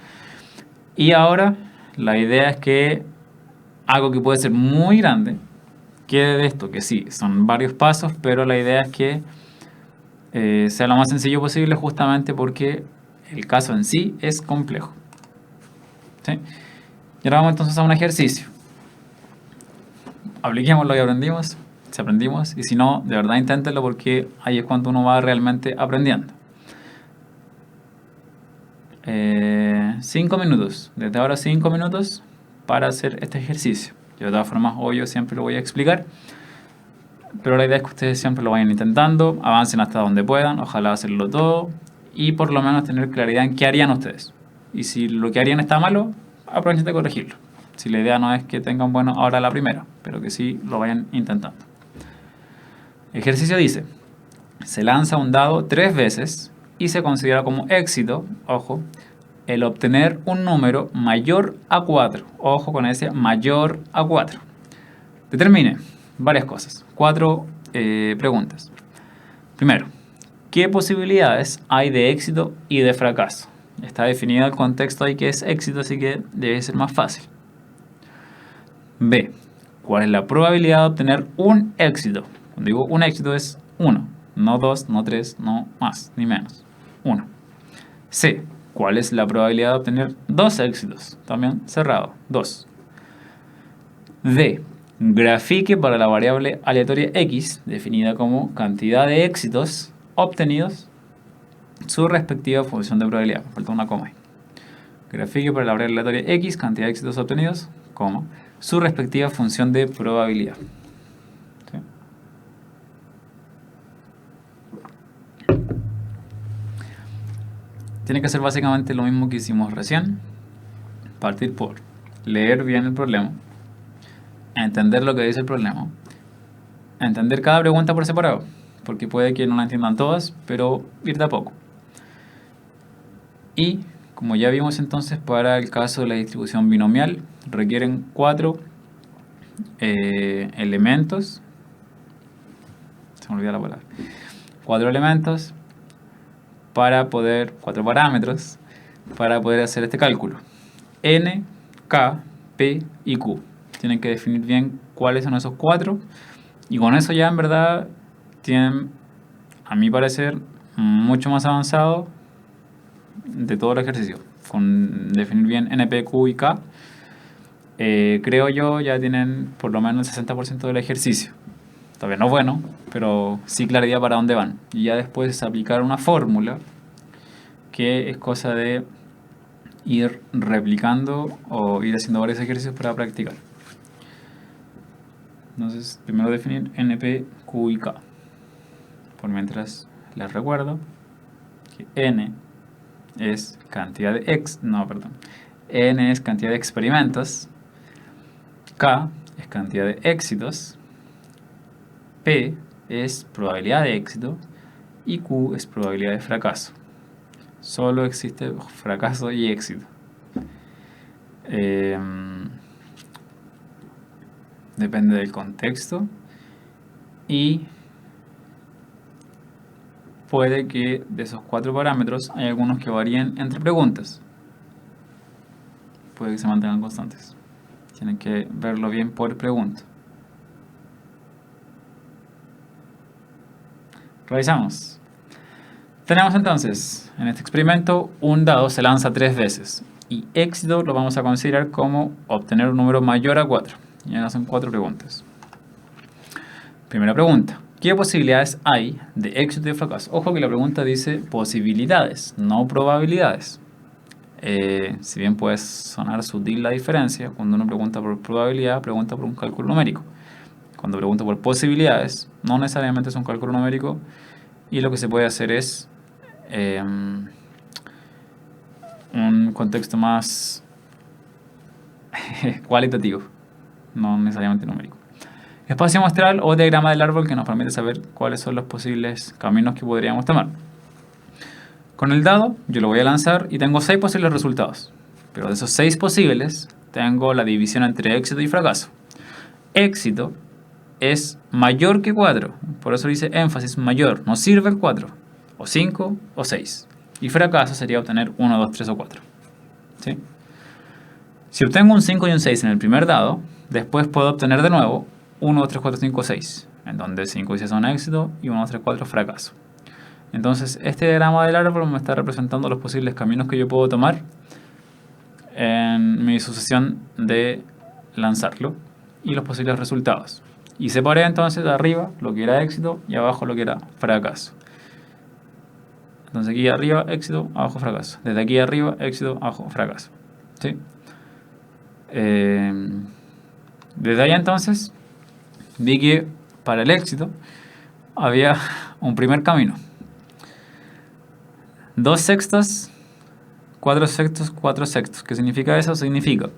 Y ahora, la idea es que algo que puede ser muy grande quede de esto, que sí, son varios pasos, pero la idea es que sea lo más sencillo posible justamente porque el caso en sí es complejo. ¿Sí? Y ahora vamos entonces a un ejercicio. Apliquemos lo que aprendimos, si aprendimos, y si no, de verdad inténtenlo porque ahí es cuando uno va realmente aprendiendo. 5 minutos, desde ahora 5 minutos para hacer este ejercicio. Yo de todas formas, hoy yo siempre lo voy a explicar, pero la idea es que ustedes siempre lo vayan intentando, avancen hasta donde puedan, ojalá hacerlo todo y por lo menos tener claridad en qué harían ustedes. Y si lo que harían está malo, aprovechen de corregirlo. Si la idea no es que tengan bueno ahora la primera, pero que sí lo vayan intentando. El ejercicio dice, se lanza un dado 3 veces y se considera como éxito, ojo, el obtener un número mayor a 4. Ojo con ese mayor a 4. Determine varias cosas. 4 preguntas. Primero, ¿qué posibilidades hay de éxito y de fracaso? Está definido el contexto ahí que es éxito, así que debe ser más fácil. B. ¿Cuál es la probabilidad de obtener un éxito? Cuando digo un éxito es 1, no 2, no 3, no más, ni menos. 1. C. ¿Cuál es la probabilidad de obtener 2 éxitos? También cerrado, 2. D. Grafique para la variable aleatoria x, definida como cantidad de éxitos obtenidos, su respectiva función de probabilidad. Me falta una coma ahí. Grafique para la variable aleatoria x, cantidad de éxitos obtenidos, coma, su respectiva función de probabilidad. ¿Sí? Tiene que hacer básicamente lo mismo que hicimos recién. Partir por leer bien el problema, entender lo que dice el problema, entender cada pregunta por separado, porque puede que no la entiendan todas, pero ir de a poco. Y como ya vimos entonces, para el caso de la distribución binomial requieren 4 elementos. Se me olvidó la palabra. 4 elementos para poder, 4 parámetros para poder hacer este cálculo. N, K, P y Q. Tienen que definir bien cuáles son esos 4 y con eso ya en verdad tienen, a mi parecer, mucho más avanzado de todo el ejercicio. Con definir bien NP, Q y K, creo yo, ya tienen por lo menos el 60% del ejercicio. Todavía no es bueno, pero sí claridad para dónde van. Y ya después es aplicar una fórmula que es cosa de ir replicando o ir haciendo varios ejercicios para practicar. Entonces, primero definir NP, Q y K. Por mientras les recuerdo que N es cantidad de N es cantidad de experimentos, K es cantidad de éxitos, P es probabilidad de éxito y Q es probabilidad de fracaso. Solo existe fracaso y éxito. Depende del contexto y puede que de esos 4 parámetros hay algunos que varíen entre preguntas. Puede que se mantengan constantes. Tienen que verlo bien por pregunta. Revisamos. Tenemos entonces, en este experimento, un dado se lanza 3 veces. Y éxito lo vamos a considerar como obtener un número mayor a 4. Y ahora son 4 preguntas. Primera pregunta. ¿Qué posibilidades hay de éxito y de fracaso? Ojo que la pregunta dice posibilidades, no probabilidades. Si bien puede sonar sutil la diferencia, cuando uno pregunta por probabilidad, pregunta por un cálculo numérico. Cuando pregunta por posibilidades, no necesariamente es un cálculo numérico, y lo que se puede hacer es un contexto más cualitativo, no necesariamente numérico. Espacio muestral o diagrama del árbol que nos permite saber cuáles son los posibles caminos que podríamos tomar. Con el dado yo lo voy a lanzar y tengo 6 posibles resultados. Pero de esos 6 posibles tengo la división entre éxito y fracaso. Éxito es mayor que 4, por eso dice énfasis mayor, no sirve el 4, o 5 o 6. Y fracaso sería obtener 1, 2, 3 o 4. ¿Sí? Si obtengo un 5 y un 6 en el primer dado, después puedo obtener de nuevo 1, 2, 3, 4, 5, 6, en donde 5 y 6 son éxito y 1, 2, 3, 4 fracaso. Entonces este diagrama del árbol me está representando los posibles caminos que yo puedo tomar en mi sucesión de lanzarlo y los posibles resultados. Y separé entonces de arriba lo que era éxito y abajo lo que era fracaso. Entonces aquí arriba éxito, abajo fracaso. Desde aquí arriba éxito, abajo fracaso. ¿Sí? Desde ahí entonces vi que para el éxito había un primer camino. 2 sextos, 4 sextos, 4 sextos. ¿Qué significa eso? Significa,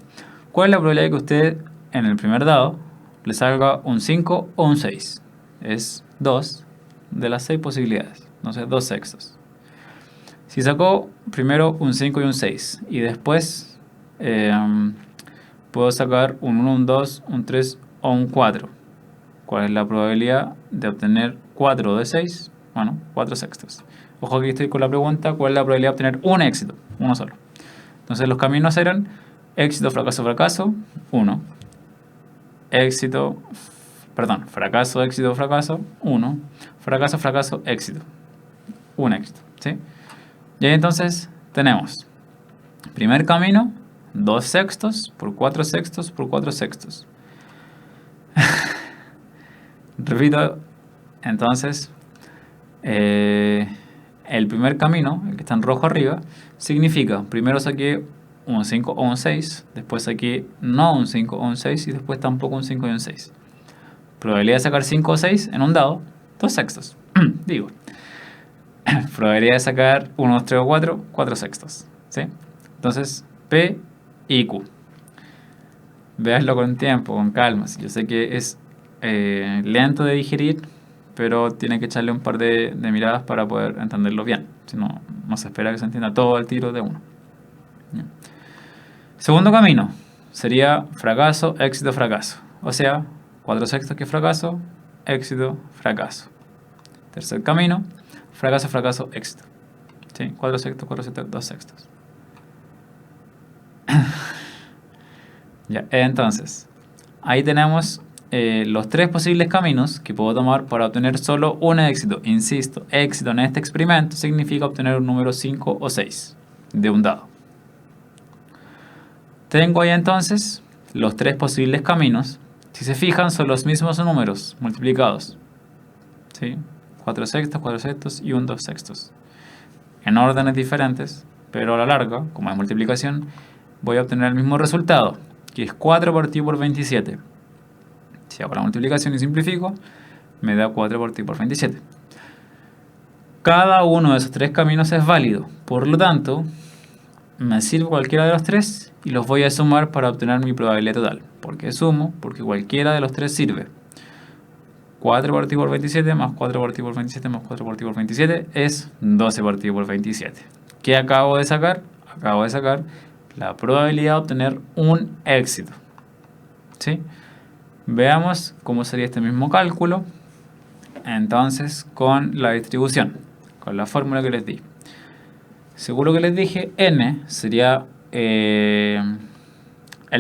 ¿cuál es la probabilidad de que usted en el primer dado le salga un 5 o un 6? Es 2 de las 6 posibilidades. Entonces 2 sextos. Si sacó primero un 5 y un 6 y después puedo sacar un 1, un 2, un 3 o un 4. ¿Cuál es la probabilidad de obtener 4 de 6? Bueno, 4 sextos. Ojo que estoy con la pregunta, ¿cuál es la probabilidad de obtener un éxito? Uno solo. Entonces los caminos eran éxito, fracaso, fracaso, 1. Fracaso, éxito, fracaso, 1. Fracaso, fracaso, éxito. Un éxito, ¿sí? Y ahí entonces tenemos primer camino, 2 sextos por 4 sextos por 4 sextos. Repito, entonces, el primer camino, el que está en rojo arriba, significa, primero saqué un 5 o un 6, después saqué no un 5 o un 6 y después tampoco un 5 y un 6. Probabilidad de sacar 5 o 6 en un dado, 2 sextos. Digo, probabilidad de sacar 1, 2, 3 o 4, 4 sextos. ¿Sí? Entonces, P y Q. Veanlo con tiempo, con calma. Yo sé que es lento de digerir, pero tiene que echarle un par de miradas para poder entenderlo bien. Si no, no se espera que se entienda todo al tiro de uno. ¿Bien? Segundo camino sería fracaso, éxito, fracaso. O sea, 4 sextos que fracaso, éxito, fracaso. Tercer camino, fracaso, fracaso, éxito. ¿Sí? 4 sextos, 4 sextos, 2 sextos. Ya, entonces, ahí tenemos los tres posibles caminos que puedo tomar para obtener solo un éxito. Insisto, éxito en este experimento significa obtener un número 5 o 6 de un dado. Tengo ahí entonces los tres posibles caminos. Si se fijan, son los mismos números multiplicados, ¿sí? 4 sextos y un 2 sextos. En órdenes diferentes, pero a la larga, como es multiplicación, voy a obtener el mismo resultado, que es 4 partido por 27. Si hago la multiplicación y simplifico, me da 4 partido por 27. Cada uno de esos tres caminos es válido, por lo tanto, me sirve cualquiera de los tres y los voy a sumar para obtener mi probabilidad total. ¿Por qué sumo? Porque cualquiera de los tres sirve. 4 partido por 27 más 4 partido por 27 más 4 partido por 27 es 12 partido por 27. ¿Qué acabo de sacar? Acabo de sacar la probabilidad de obtener un éxito, ¿sí? Veamos cómo sería este mismo cálculo entonces con la distribución, con la fórmula que les di. Seguro que les dije, n sería el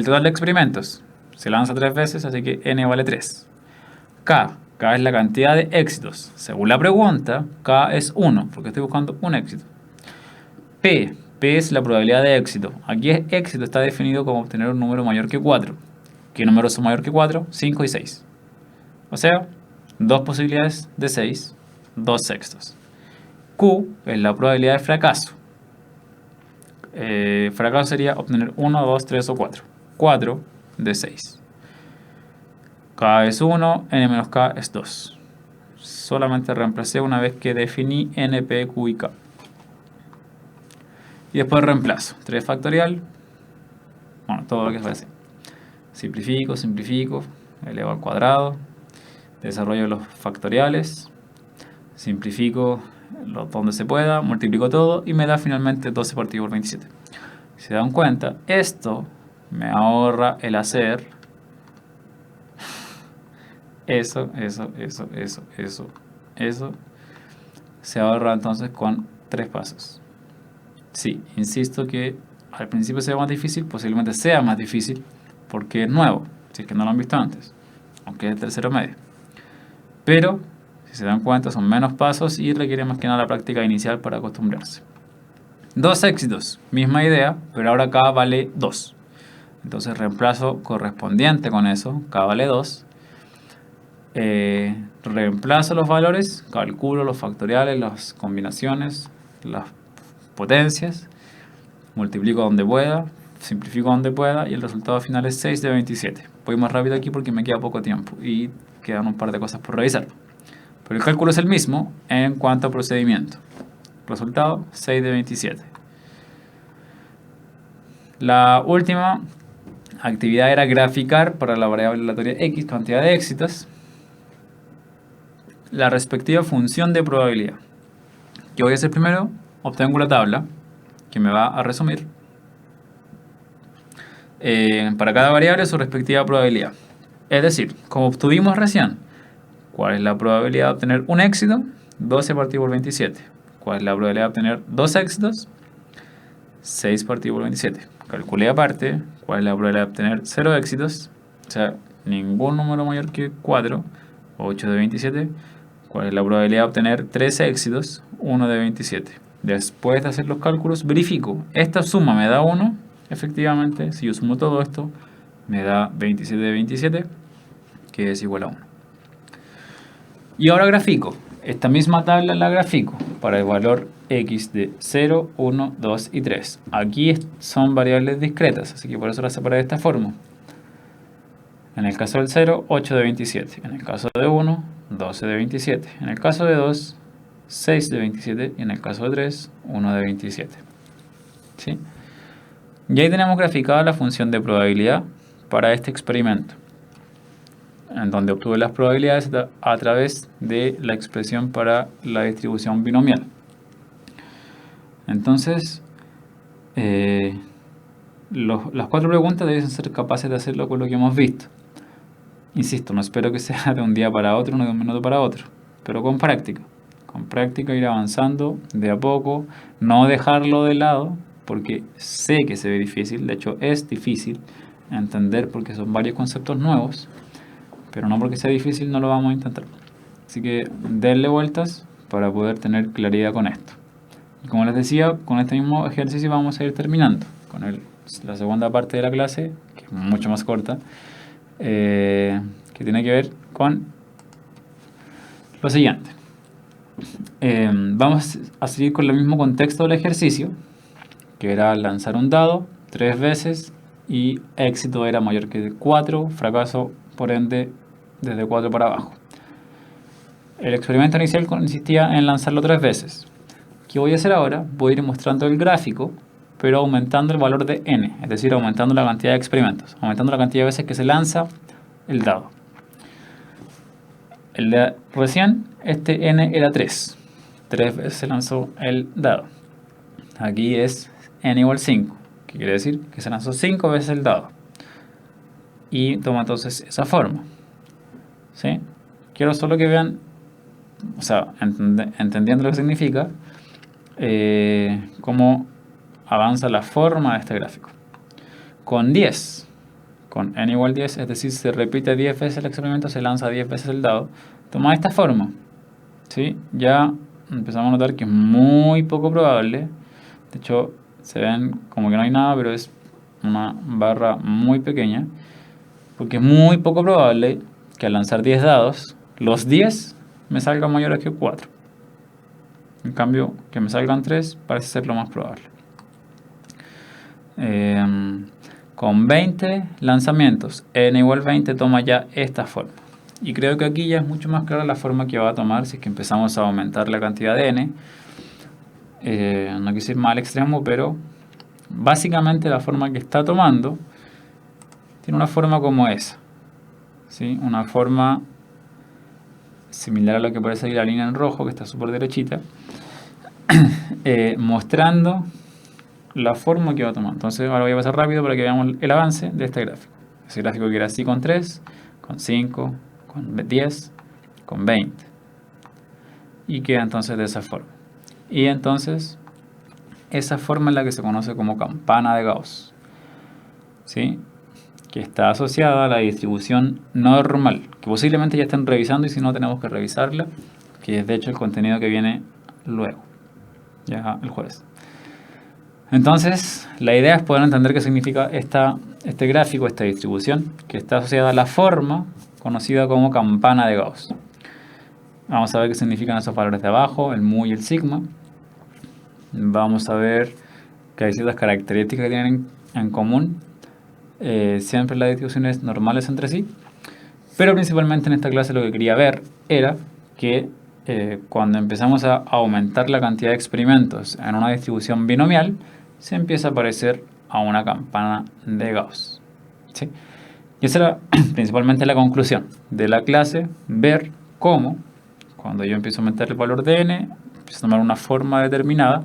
total de experimentos. Se lanza 3 veces, así que n vale 3. K es la cantidad de éxitos. Según la pregunta, K es 1, porque estoy buscando un éxito. P es la probabilidad de éxito. Aquí éxito está definido como obtener un número mayor que 4. ¿Qué números son mayor que 4? 5 y 6. O sea, dos posibilidades de 6, 2 sextos. Q es la probabilidad de fracaso. Fracaso sería obtener 1, 2, 3 o 4. 4 de 6. K es 1, n menos k es 2. Solamente reemplacé una vez que definí n, p, q y k. Y después reemplazo. 3 factorial. Bueno, todo lo que fue así. Simplifico, elevo al cuadrado. Desarrollo los factoriales. Simplifico donde se pueda. Multiplico todo y me da finalmente 12 partido por 27. Si se dan cuenta, esto me ahorra el hacer eso. Se ahorra entonces con 3 pasos. Sí, insisto que al principio sea más difícil, posiblemente sea más difícil porque es nuevo, si es que no lo han visto antes, aunque es el tercero medio. Pero, si se dan cuenta, son menos pasos y requiere más que nada la práctica inicial para acostumbrarse. 2 éxitos, misma idea, pero ahora K vale 2. Entonces reemplazo correspondiente con eso, K vale 2. Reemplazo los valores, calculo los factoriales, las combinaciones, las potencias, multiplico donde pueda, simplifico donde pueda y el resultado final es 6 de 27. Voy más rápido aquí porque me queda poco tiempo y quedan un par de cosas por revisar. Pero el cálculo es el mismo en cuanto a procedimiento. Resultado 6 de 27. La última actividad era graficar para la variable aleatoria x, cantidad de éxitos, la respectiva función de probabilidad. ¿Qué voy a hacer primero? Obtengo la tabla que me va a resumir para cada variable su respectiva probabilidad. Es decir, como obtuvimos recién, ¿cuál es la probabilidad de obtener un éxito? 12 partido por 27. ¿Cuál es la probabilidad de obtener 2 éxitos? 6 partido por 27. Calculé aparte, ¿cuál es la probabilidad de obtener 0 éxitos? O sea, ningún número mayor que 4, 8 de 27. ¿Cuál es la probabilidad de obtener 3 éxitos? 1 de 27. Después de hacer los cálculos, verifico. Esta suma me da 1. Efectivamente, si yo sumo todo esto, me da 27 de 27, que es igual a 1. Y ahora grafico. Esta misma tabla la grafico para el valor x de 0, 1, 2 y 3. Aquí son variables discretas, así que por eso las separé de esta forma. En el caso del 0, 8 de 27. En el caso de 1, 12 de 27. En el caso de 2, 6 de 27. Y en el caso de 3, 1 de 27. ¿Sí? Y ahí tenemos graficada la función de probabilidad para este experimento, en donde obtuve las probabilidades a través de la expresión para la distribución binomial. Entonces, las 4 preguntas deben ser capaces de hacerlo con lo que hemos visto. Insisto, no espero que sea de un día para otro, no de un minuto para otro, pero con práctica. Con práctica ir avanzando de a poco, no dejarlo de lado, porque sé que se ve difícil, de hecho es difícil entender porque son varios conceptos nuevos, pero no porque sea difícil no lo vamos a intentar. Así que denle vueltas para poder tener claridad con esto. Y como les decía, con este mismo ejercicio vamos a ir terminando con la segunda parte de la clase, que es mucho más corta, que tiene que ver con lo siguiente. Vamos a seguir con el mismo contexto del ejercicio, que era lanzar un dado 3 veces y éxito era mayor que 4, fracaso por ende desde 4 para abajo. El experimento inicial consistía en lanzarlo 3 veces. ¿Qué voy a hacer ahora? Voy a ir mostrando el gráfico, pero aumentando el valor de n, es decir, aumentando la cantidad de experimentos, aumentando la cantidad de veces que se lanza el dado. El de recién, este n era 3. 3 veces se lanzó el dado. Aquí es n igual 5, que quiere decir que se lanzó 5 veces el dado. Y toma entonces esa forma. ¿Sí? Quiero solo que vean, o sea, entendiendo lo que significa, cómo avanza la forma de este gráfico. Con 10, con n igual 10, es decir, se repite 10 veces el experimento, se lanza 10 veces el dado, toma esta forma. ¿Sí? Ya empezamos a notar que es muy poco probable. De hecho, se ven como que no hay nada, pero es una barra muy pequeña, porque es muy poco probable que al lanzar 10 dados, los 10 me salgan mayores que 4. En cambio, que me salgan 3 parece ser lo más probable. Con 20 lanzamientos, n igual 20 toma ya esta forma. Y creo que aquí ya es mucho más clara la forma que va a tomar si es que empezamos a aumentar la cantidad de n. No quise ir más al extremo, pero básicamente la forma que está tomando tiene una forma como esa. ¿Sí? Una forma similar a lo que parece ahí la línea en rojo, que está súper derechita, mostrando la forma que va a tomar. Entonces ahora voy a pasar rápido para que veamos el avance de este gráfico. Ese gráfico que era así con 3, con 5, con 10, con 20. Y queda entonces de esa forma. Y entonces esa forma es la que se conoce como campana de Gauss. ¿Sí? Que está asociada a la distribución normal, que posiblemente ya estén revisando y si no tenemos que revisarla, que es de hecho el contenido que viene luego, ya el jueves. Entonces, la idea es poder entender qué significa este gráfico, esta distribución, que está asociada a la forma conocida como campana de Gauss. Vamos a ver qué significan esos valores de abajo, el mu y el sigma. Vamos a ver que hay ciertas características que tienen en común. Siempre las distribuciones normales entre sí, pero principalmente en esta clase lo que quería ver era que cuando empezamos a aumentar la cantidad de experimentos en una distribución binomial, se empieza a parecer a una campana de Gauss. ¿Sí? Y esa era principalmente la conclusión de la clase, ver cómo cuando yo empiezo a aumentar el valor de n, empiezo a tomar una forma determinada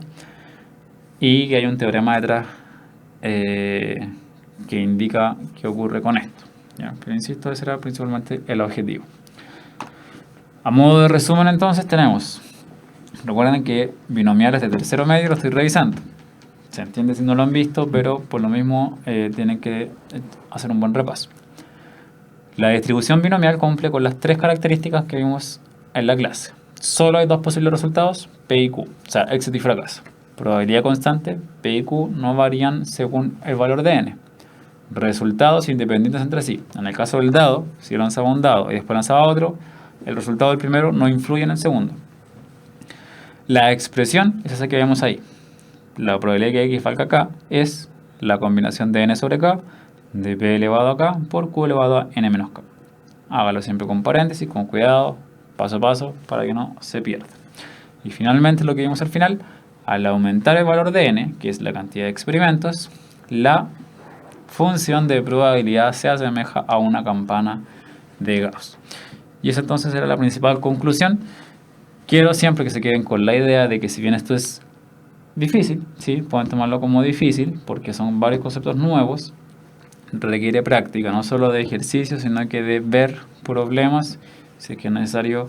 y que hay un teorema detrás que indica qué ocurre con esto. ¿Ya? Pero insisto, ese era principalmente el objetivo. A modo de resumen entonces tenemos, recuerden que binomiales de tercero medio lo estoy revisando. Se entiende si no lo han visto, pero por lo mismo tienen que hacer un buen repaso. La distribución binomial cumple con las 3 características que vimos en la clase. Solo hay 2 posibles resultados, P y Q, o sea, éxito y fracaso. Probabilidad constante, P y Q no varían según el valor de n. Resultados independientes entre sí. En el caso del dado, si yo lanzaba un dado y después lanzaba otro, el resultado del primero no influye en el segundo. La expresión es esa que vemos ahí. La probabilidad que x valga k es la combinación de n sobre k de p elevado a k por q elevado a n menos k. Hágalo siempre con paréntesis, con cuidado, paso a paso, para que no se pierda. Y finalmente lo que vimos al final, al aumentar el valor de n, que es la cantidad de experimentos, la función de probabilidad se asemeja a una campana de Gauss. Y esa entonces era la principal conclusión. Quiero siempre que se queden con la idea de que si bien esto es difícil, ¿sí? Pueden tomarlo como difícil porque son varios conceptos nuevos, requiere práctica, no solo de ejercicio, sino que de ver problemas. Si es que es necesario,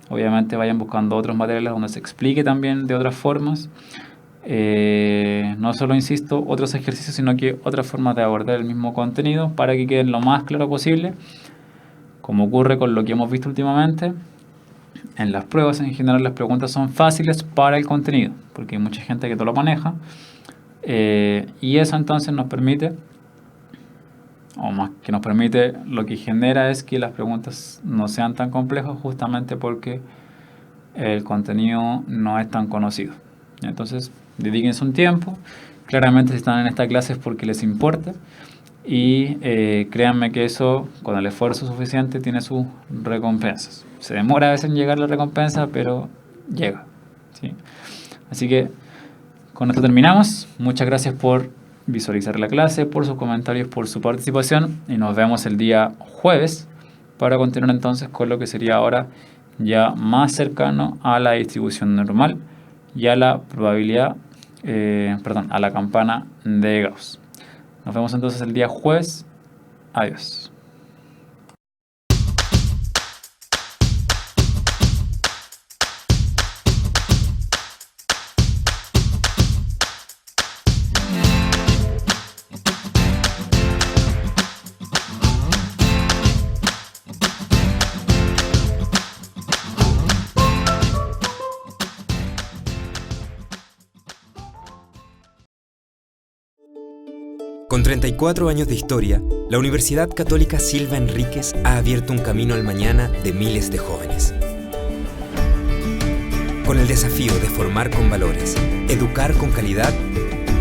obviamente vayan buscando otros materiales donde se explique también de otras formas. No solo, insisto, otros ejercicios, sino que otras formas de abordar el mismo contenido para que queden lo más claro posible. Como ocurre con lo que hemos visto últimamente, en las pruebas en general las preguntas son fáciles para el contenido, porque hay mucha gente que todo lo maneja, y eso entonces nos permite, o más que nos permite, lo que genera es que las preguntas no sean tan complejas, justamente porque el contenido no es tan conocido. Entonces, dedíquense un tiempo. Claramente si están en esta clase es porque les importa, y créanme que eso, con el esfuerzo suficiente, tiene sus recompensas. Se demora a veces en llegar la recompensa, pero llega, ¿sí? Así que con esto terminamos. Muchas gracias por visualizar la clase, por sus comentarios, por su participación, y nos vemos el día jueves para continuar entonces con lo que sería ahora ya más cercano a la distribución normal y a la probabilidad, a la campana de Gauss. Nos vemos entonces el día jueves. Adiós. Con 34 años de historia, la Universidad Católica Silva Enríquez ha abierto un camino al mañana de miles de jóvenes. Con el desafío de formar con valores, educar con calidad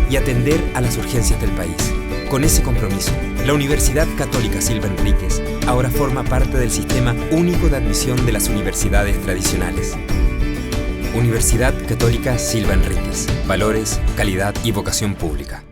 y atender a las urgencias del país. Con ese compromiso, la Universidad Católica Silva Enríquez ahora forma parte del Sistema Único de Admisión de las Universidades Tradicionales. Universidad Católica Silva Enríquez. Valores, calidad y vocación pública.